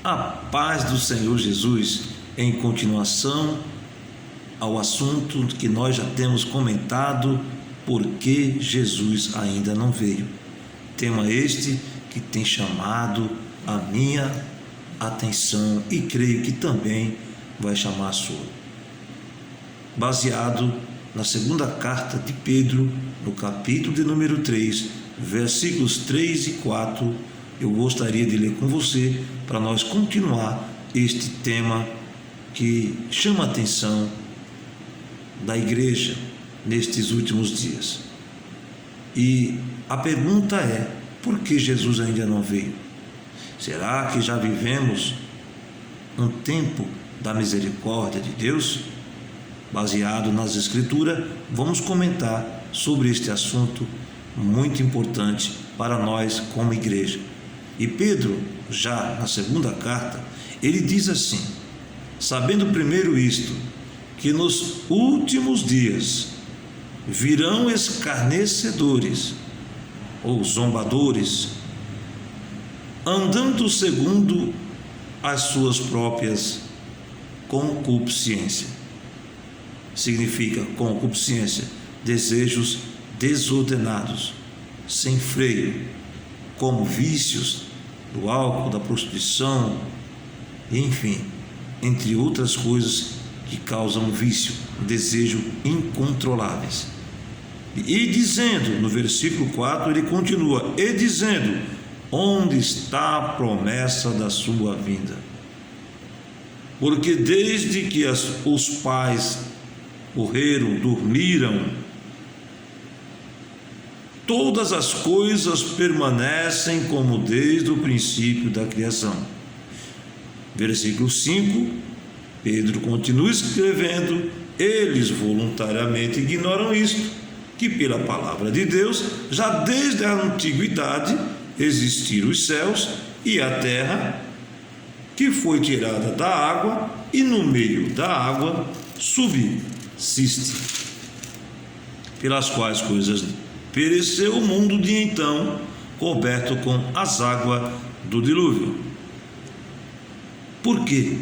A paz do Senhor Jesus, em continuação ao assunto que nós já temos comentado, por que Jesus ainda não veio. Tema este que tem chamado a minha atenção e creio que também vai chamar a sua. Baseado na segunda carta de Pedro, no capítulo de número 3, versículos 3 e 4, eu gostaria de ler com você para nós continuar este tema que chama a atenção da igreja nestes últimos dias. E a pergunta é: por que Jesus ainda não veio? Será que já vivemos um tempo da misericórdia de Deus? Baseado nas Escrituras, vamos comentar sobre este assunto muito importante para nós como igreja. E Pedro, já na segunda carta, ele diz assim: sabendo primeiro isto, que nos últimos dias virão escarnecedores ou zombadores, andando segundo as suas próprias concupiscências. Significa concupiscência, desejos desordenados, sem freio, como vícios do álcool, da prostituição, enfim, entre outras coisas que causam vício, desejo incontroláveis. E dizendo, no versículo 4, ele continua, e dizendo: onde está a promessa da sua vinda? Porque desde que os pais morreram, dormiram, todas as coisas permanecem como desde o princípio da criação. Versículo 5, Pedro continua escrevendo: eles voluntariamente ignoram isto, que pela palavra de Deus, já desde a antiguidade, existiram os céus e a terra, que foi tirada da água, e no meio da água subsiste, pelas quais coisas pereceu o mundo de então, coberto com as águas do dilúvio. Por que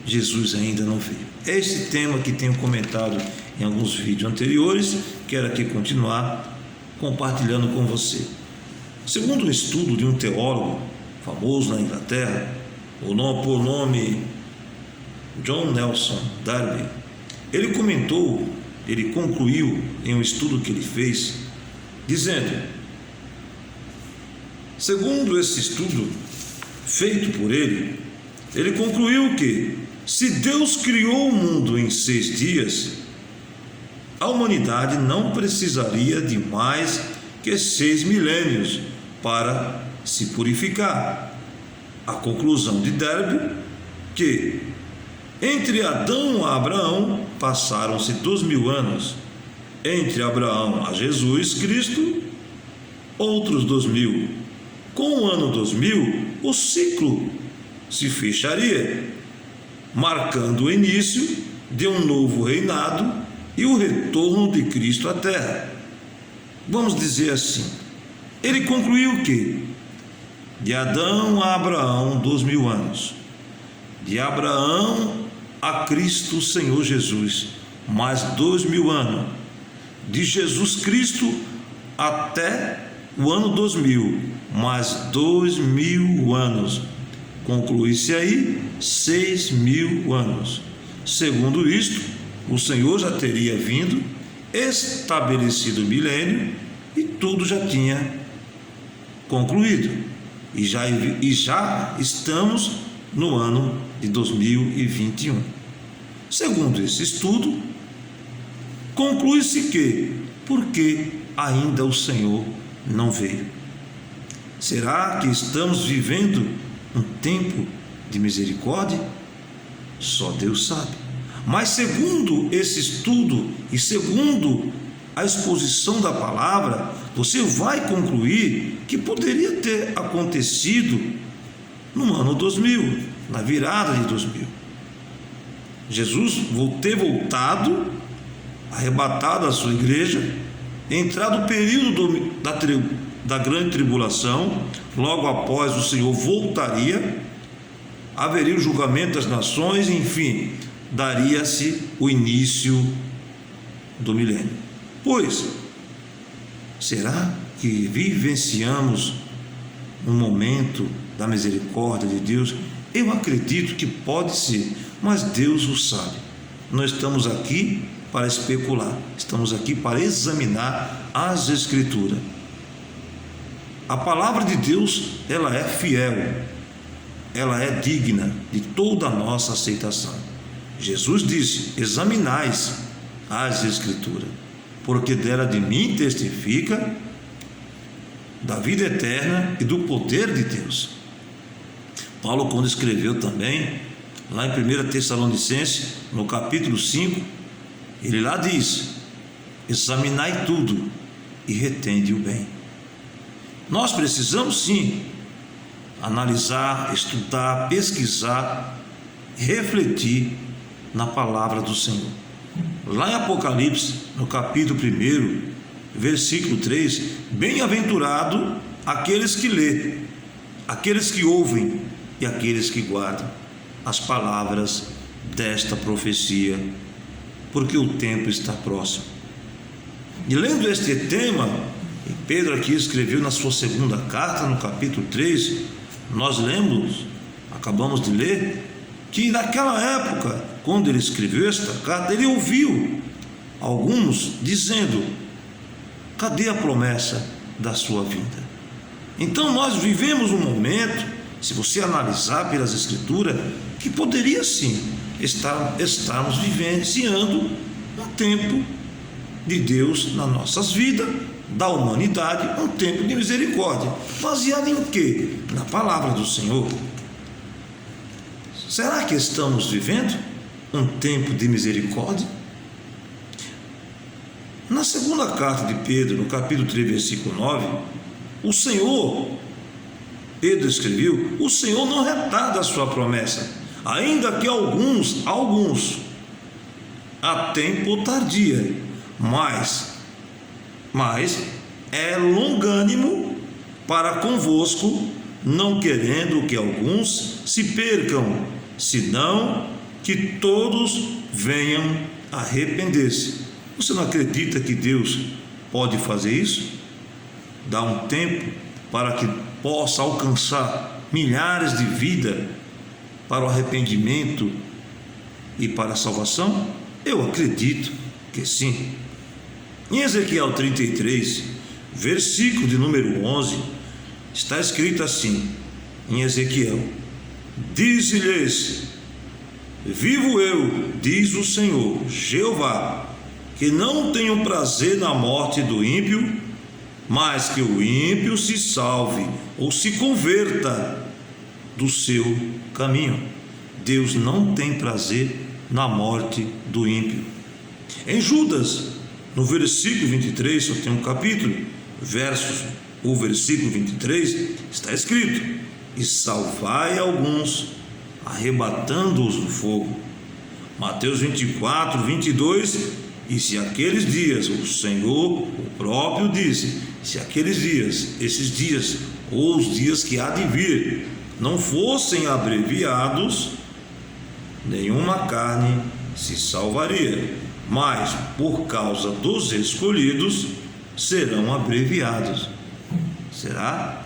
Jesus ainda não veio? É esse tema que tenho comentado em alguns vídeos anteriores, quero aqui continuar compartilhando com você. Segundo um estudo de um teólogo famoso na Inglaterra, por nome John Nelson Darby, ele concluiu em um estudo que ele fez, dizendo: segundo esse estudo feito por ele concluiu que, se Deus criou o mundo em 6 dias, a humanidade não precisaria de mais que 6 milênios para se purificar. A conclusão de Darby, que entre Adão e Abraão passaram-se 2000 anos, entre Abraão a Jesus Cristo, outros 2000. Com o ano 2000, o ciclo se fecharia, marcando o início de um novo reinado e o retorno de Cristo à Terra. Vamos dizer assim, ele concluiu que de Adão a Abraão 2000 anos, de Abraão a Cristo Senhor Jesus mais 2000 anos, de Jesus Cristo até o ano 2000 mais 2000 anos, conclui-se aí 6.000 anos. Segundo isto, o Senhor já teria vindo, estabelecido o milênio e tudo já tinha concluído, e já estamos no ano de 2021. Segundo esse estudo, conclui-se que, por que ainda o Senhor não veio? Será que estamos vivendo um tempo de misericórdia? Só Deus sabe. Mas segundo esse estudo e segundo a exposição da palavra, você vai concluir que poderia ter acontecido no ano 2000, na virada de 2000. Jesus ter voltado, arrebatado a sua igreja, entrado o período da grande tribulação, logo após o Senhor voltaria haveria o julgamento das nações, enfim, daria-se o início do milênio. Pois, será que vivenciamos um momento da misericórdia de Deus? Eu acredito que pode ser, mas Deus o sabe. Nós estamos aqui para especular, estamos aqui para examinar as Escrituras. A palavra de Deus, ela é fiel, ela é digna de toda a nossa aceitação. Jesus disse: examinais as Escrituras, porque dela de mim testifica da vida eterna e do poder de Deus. Paulo, quando escreveu também, lá em 1 Tessalonicenses, no capítulo 5, ele lá diz: examinai tudo e retende o bem. Nós precisamos sim analisar, estudar, pesquisar, refletir na palavra do Senhor. Lá em Apocalipse, no capítulo 1, versículo 3, bem-aventurado aqueles que lê, aqueles que ouvem e aqueles que guardam as palavras desta profecia, porque o tempo está próximo. E lendo este tema, e Pedro aqui escreveu na sua segunda carta, no capítulo 3, nós lemos, acabamos de ler, que naquela época, quando ele escreveu esta carta, ele ouviu alguns dizendo: cadê a promessa da sua vinda? Então nós vivemos um momento, se você analisar pelas Escrituras, que poderia sim estarmos vivenciando um tempo de Deus nas nossas vidas, da humanidade, um tempo de misericórdia, baseado em quê? Na palavra do Senhor. Será que estamos vivendo um tempo de misericórdia? Na segunda carta de Pedro, no capítulo 3, versículo 9, o Senhor, Pedro escreveu: o Senhor não retarda a sua promessa, ainda que alguns, a tempo tardia, mas é longânimo para convosco, não querendo que alguns se percam, senão que todos venham a arrepender-se. Você não acredita que Deus pode fazer isso? Dar um tempo para que possa alcançar milhares de vidas para o arrependimento e para a salvação? Eu acredito que sim. Em Ezequiel 33, versículo de número 11, está escrito assim, em Ezequiel: dize-lhes: vivo eu, diz o Senhor Jeová, que não tenho prazer na morte do ímpio, mas que o ímpio se salve ou se converta do seu caminho. Deus não tem prazer na morte do ímpio. Em Judas, no versículo 23, só tem um capítulo, o versículo 23, está escrito: e salvai alguns, arrebatando-os do fogo. Mateus 24, 22, e se aqueles dias, o Senhor, o próprio disse, se aqueles dias, esses dias, ou os dias que há de vir, não fossem abreviados, nenhuma carne se salvaria, mas por causa dos escolhidos serão abreviados. Será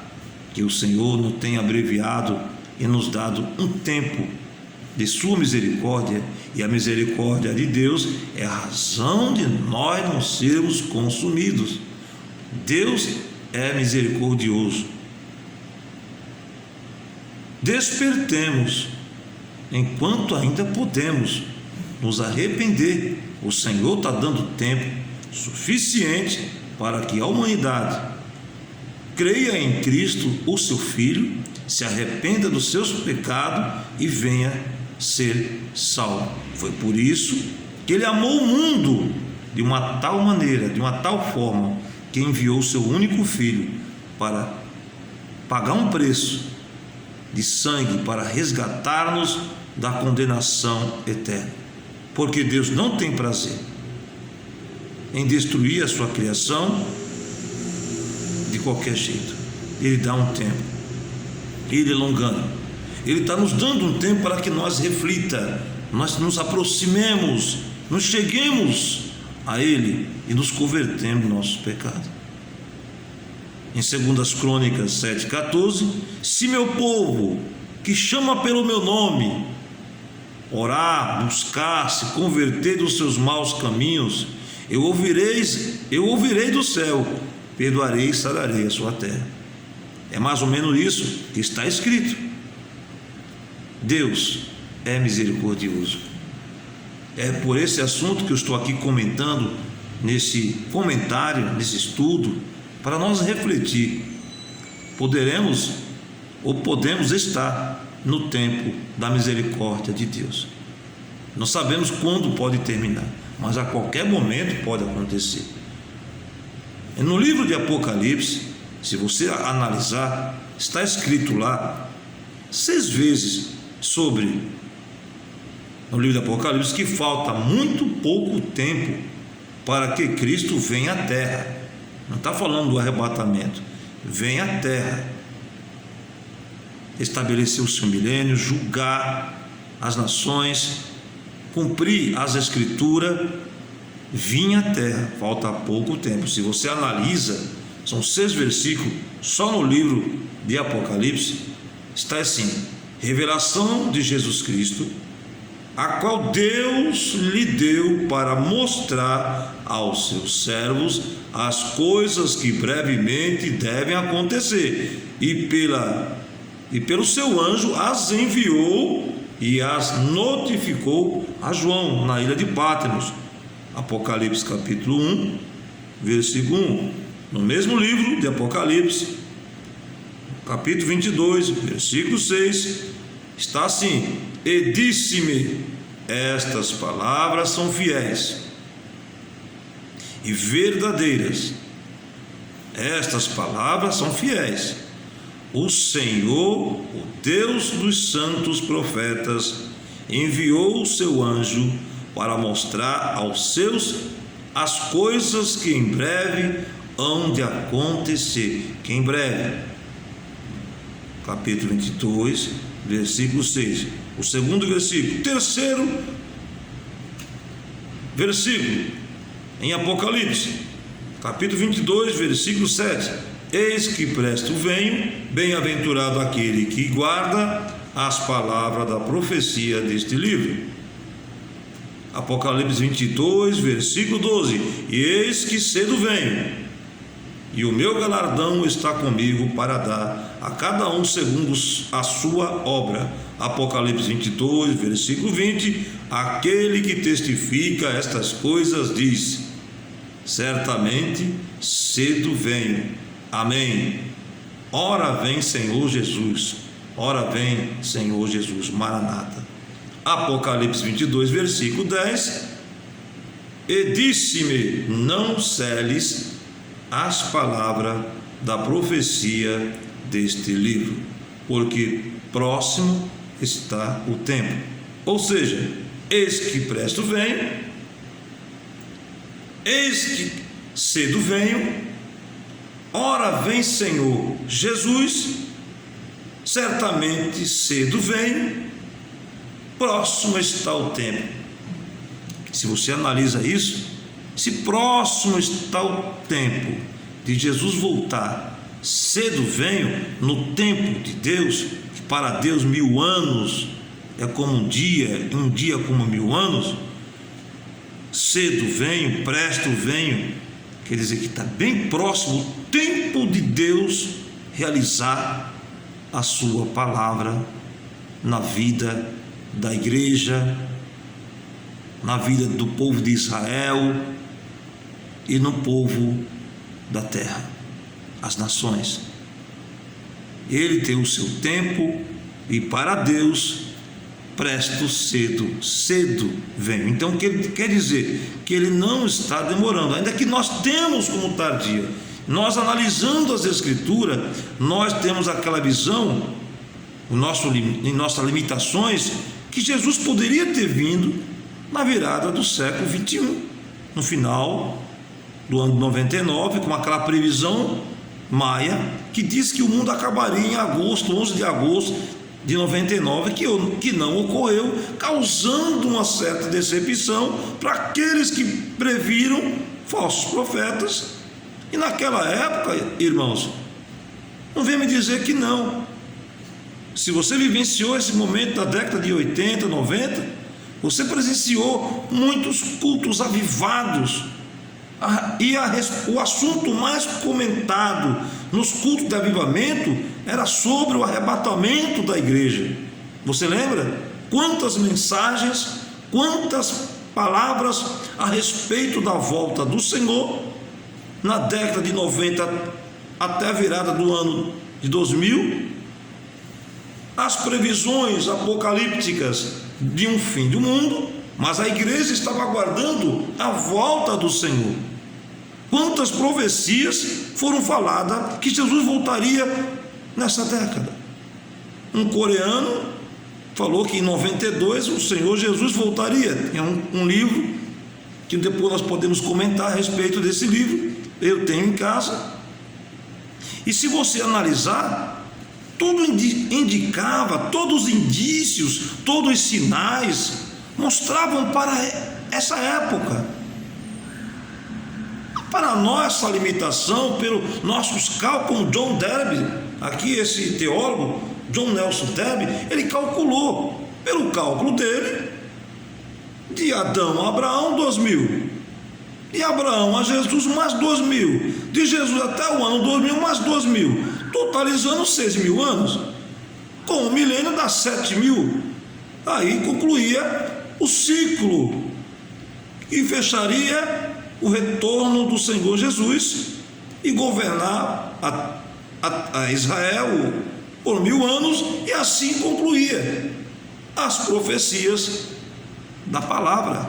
que o Senhor não tem abreviado e nos dado um tempo de sua misericórdia? E a misericórdia de Deus é a razão de nós não sermos consumidos. Deus é misericordioso. Despertemos enquanto ainda podemos nos arrepender. O Senhor está dando tempo suficiente para que a humanidade creia em Cristo, o seu Filho, se arrependa dos seus pecados e venha ser salvo. Foi por isso que Ele amou o mundo de uma tal maneira, de uma tal forma, que enviou o seu único Filho para pagar um preço de sangue para resgatar-nos da condenação eterna. Porque Deus não tem prazer em destruir a sua criação de qualquer jeito. Ele dá um tempo, Ele é longânimo. Ele está nos dando um tempo para que nós reflita, nós nos aproximemos, nos cheguemos a Ele e nos convertemos do nosso pecado. Em 2 Crônicas 7,14, se meu povo, que chama pelo meu nome, orar, buscar, se converter dos seus maus caminhos, eu ouvirei do céu, perdoarei e sararei a sua terra. É mais ou menos isso que está escrito. Deus é misericordioso. É por esse assunto que eu estou aqui comentando, nesse comentário, nesse estudo, para nós refletir. Poderemos ou podemos estar no tempo da misericórdia de Deus. Não sabemos quando pode terminar, mas a qualquer momento pode acontecer. E no livro de Apocalipse, se você analisar, está escrito lá 6 vezes sobre, no livro de Apocalipse, que falta muito pouco tempo para que Cristo venha à terra. Não está falando do arrebatamento, venha à terra, estabelecer o seu milênio, julgar as nações, cumprir as escrituras, vinha à terra, falta pouco tempo. Se você analisa, são 6 versículos, só no livro de Apocalipse, está assim: revelação de Jesus Cristo, a qual Deus lhe deu para mostrar aos seus servos as coisas que brevemente devem acontecer, e pelo seu anjo as enviou e as notificou a João na ilha de Patmos. Apocalipse capítulo 1, versículo 1. No mesmo livro de Apocalipse, capítulo 22, versículo 6, está assim: e disse-me, estas palavras são fiéis e verdadeiras. Estas palavras são fiéis. O Senhor, o Deus dos santos profetas, enviou o seu anjo para mostrar aos seus as coisas que em breve hão de acontecer. Que em breve, capítulo 22, versículo 6. O segundo versículo. Terceiro versículo, em Apocalipse, capítulo 22, versículo 7. Eis que presto venho, bem-aventurado aquele que guarda as palavras da profecia deste livro. Apocalipse 22, versículo 12. E eis que cedo venho, e o meu galardão está comigo para dar a cada um segundo a sua obra. Apocalipse 22, versículo 20. Aquele que testifica estas coisas diz: certamente cedo venho. Amém. Ora vem, Senhor Jesus. Ora vem, Senhor Jesus. Maranata. Apocalipse 22, versículo 10. E disse-me: não seles as palavras da profecia deste livro, porque próximo está o tempo. Ou seja, eis que presto venho, eis que cedo venho, ora vem Senhor Jesus, certamente cedo venho, próximo está o tempo. Se você analisa isso, se próximo está o tempo de Jesus voltar, cedo venho, no tempo de Deus, que para Deus 1000 anos é como um dia como 1000 anos, cedo venho, presto venho, quer dizer que está bem próximo o tempo de Deus realizar a sua palavra na vida da igreja, na vida do povo de Israel e no povo da terra, as nações. Ele tem o seu tempo e para Deus presto, cedo venho. Então o que ele quer dizer? Que ele não está demorando, ainda que nós temos como tardia. Nós analisando as escrituras, nós temos aquela visão, em nossas limitações, que Jesus poderia ter vindo na virada do século 21, no final do ano 99, com aquela previsão maia que diz que o mundo acabaria em agosto, 11 de agosto de 99 que não ocorreu, causando uma certa decepção para aqueles que previram falsos profetas. E naquela época, irmãos, não vem me dizer que não. Se você vivenciou esse momento da década de 80, 90, você presenciou muitos cultos avivados. O assunto mais comentado nos cultos de avivamento era sobre o arrebatamento da igreja. Você lembra? Quantas mensagens, quantas palavras a respeito da volta do Senhor na década de 90 até a virada do ano de 2000, as previsões apocalípticas de um fim do mundo, mas a igreja estava aguardando a volta do Senhor. Quantas profecias foram faladas que Jesus voltaria nessa década? Um coreano falou que em 92 o Senhor Jesus voltaria. Tem um livro que depois nós podemos comentar a respeito desse livro. Eu tenho em casa. E se você analisar, tudo indicava, todos os indícios, todos os sinais mostravam para essa época. Para nós, essa limitação, pelos nossos cálculos, John Derby, aqui esse teólogo, John Nelson Derby, ele calculou, pelo cálculo dele, de Adão a Abraão, 2000, de Abraão a Jesus, mais 2000, de Jesus até o ano 2000, mais 2000, totalizando 6.000 anos, com o milênio dá 7.000, aí concluía o ciclo, e fecharia o retorno do Senhor Jesus e governar a Israel por 1000 anos, e assim concluía as profecias da palavra,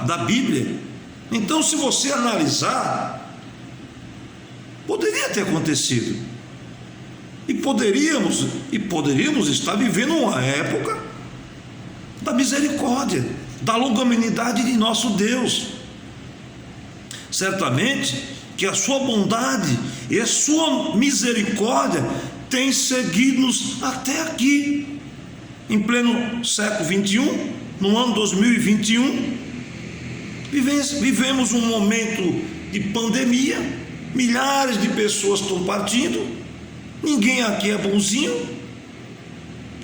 da Bíblia. Então, se você analisar, poderia ter acontecido, e poderíamos estar vivendo uma época da misericórdia, da longanimidade de nosso Deus. Certamente que a sua bondade e a sua misericórdia têm seguido-nos até aqui, em pleno século 21, no ano 2021. Vivemos um momento de pandemia, milhares de pessoas estão partindo, ninguém aqui é bonzinho,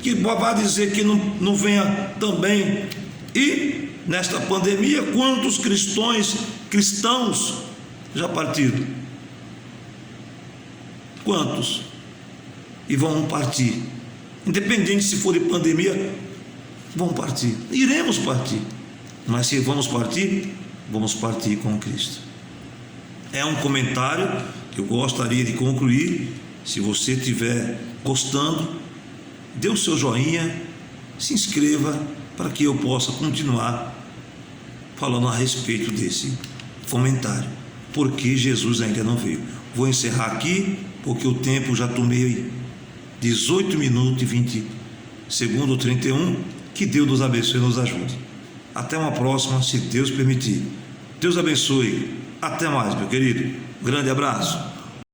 que vai dizer que não venha também. E nesta pandemia, quantos cristãos já partiram? Quantos? E vão partir, independente se for de pandemia, vão partir, iremos partir, mas se vamos partir com Cristo. É um comentário que eu gostaria de concluir. Se você estiver gostando, dê o seu joinha, se inscreva, para que eu possa continuar falando a respeito desse comentário, porque Jesus ainda não veio. Vou encerrar aqui, porque o tempo já tomei 18 minutos e 20 segundos, 31. Que Deus nos abençoe e nos ajude. Até uma próxima, se Deus permitir. Deus abençoe. Até mais, meu querido. Grande abraço.